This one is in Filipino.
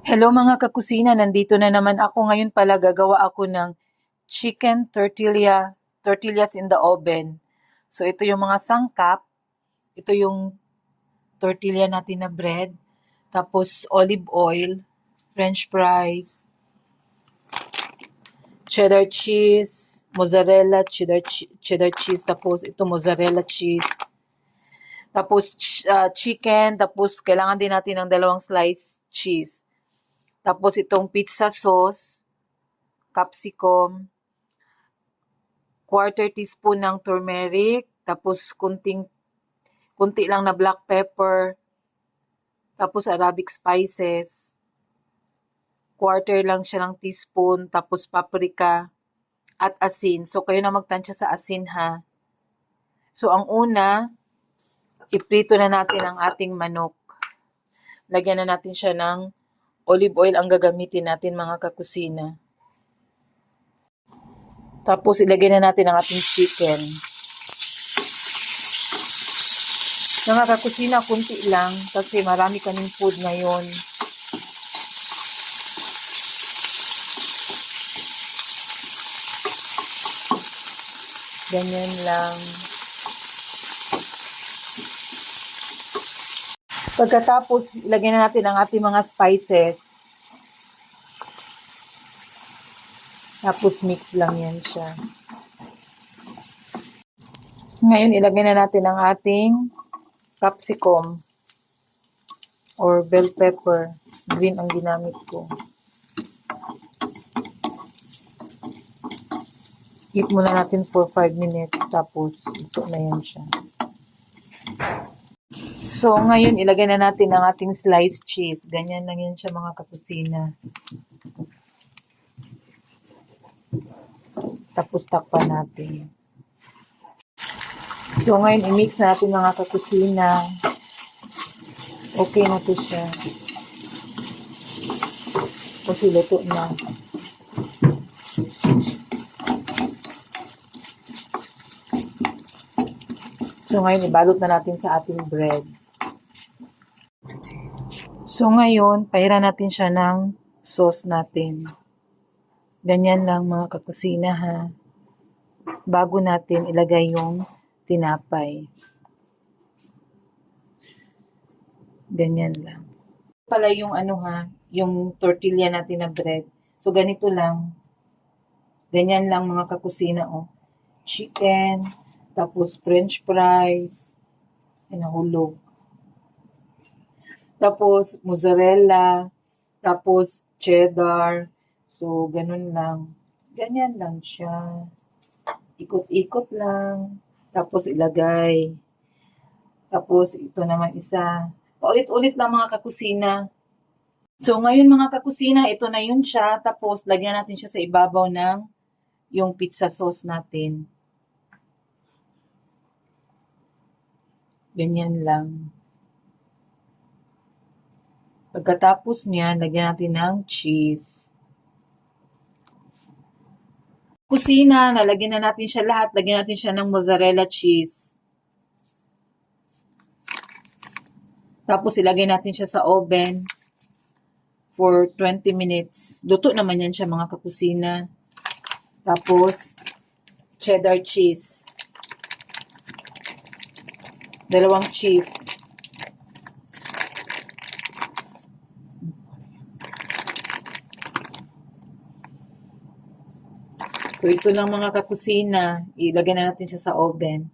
Hello mga kakusina, nandito na naman ako. Ngayon pala gagawa ako ng chicken tortillas in the oven. So ito yung mga sangkap, ito yung tortilla natin na bread, tapos olive oil, french fries, cheddar cheese, mozzarella, cheddar cheese, tapos ito mozzarella cheese, tapos chicken, tapos kailangan din natin ng 2 slice cheese. Tapos itong pizza sauce, capsicum, 1/4 teaspoon ng turmeric, tapos kunti lang na black pepper, tapos Arabic spices, 1/4 lang siya ng teaspoon, tapos paprika, at asin. So, kayo na magtansya sa asin ha. So, ang una, iprito na natin ang ating manok. Lagyan na natin siya ng olive oil ang gagamitin natin mga kakusina. Tapos, ilagay na natin ang ating chicken. Mga kakusina, kunti lang kasi marami kaming food ngayon. Ganyan lang. Pagkatapos, ilagay na natin ang ating mga spices. Tapos, mix lang yan siya. Ngayon, ilagay na natin ang ating capsicum or bell pepper. Green ang ginamit ko. Heat muna natin for 5 minutes. Tapos, ito na yan siya. So, ngayon, ilagay na natin ang ating sliced cheese. Ganyan lang yan siya mga kakusina. Tapos, takpan natin. So, ngayon, i-mix natin mga kakusina. Okay na to siya. Kasi luto na. So, ngayon, ibalot na natin sa ating bread. So, ngayon, pahiran natin siya ng sauce natin. Ganyan lang mga kakusina ha. Bago natin ilagay yung tinapay. Ganyan lang. Pala yung ano ha, yung tortilla natin na bread. So, ganito lang. Ganyan lang mga kakusina oh. Chicken, tapos french fries, ay nahulog. Tapos mozzarella, tapos cheddar. So, ganun lang. Ganyan lang siya. Ikot-ikot lang. Tapos ilagay. Tapos ito naman isa. Paulit-ulit lang mga kakusina. So, ngayon mga kakusina, ito na yun siya. Tapos, lagyan natin siya sa ibabaw ng yung pizza sauce natin. Ganyan lang. Pagkatapos niya, lagyan natin ng cheese. Kusina, nalagyan na natin siya lahat. Lagyan natin siya ng mozzarella cheese. Tapos, ilagay natin siya sa oven for 20 minutes. Luto naman yan siya mga kakusina. Tapos, cheddar cheese. 2 cheese. So, ito lang mga kakusina. Ilagay na natin siya sa oven.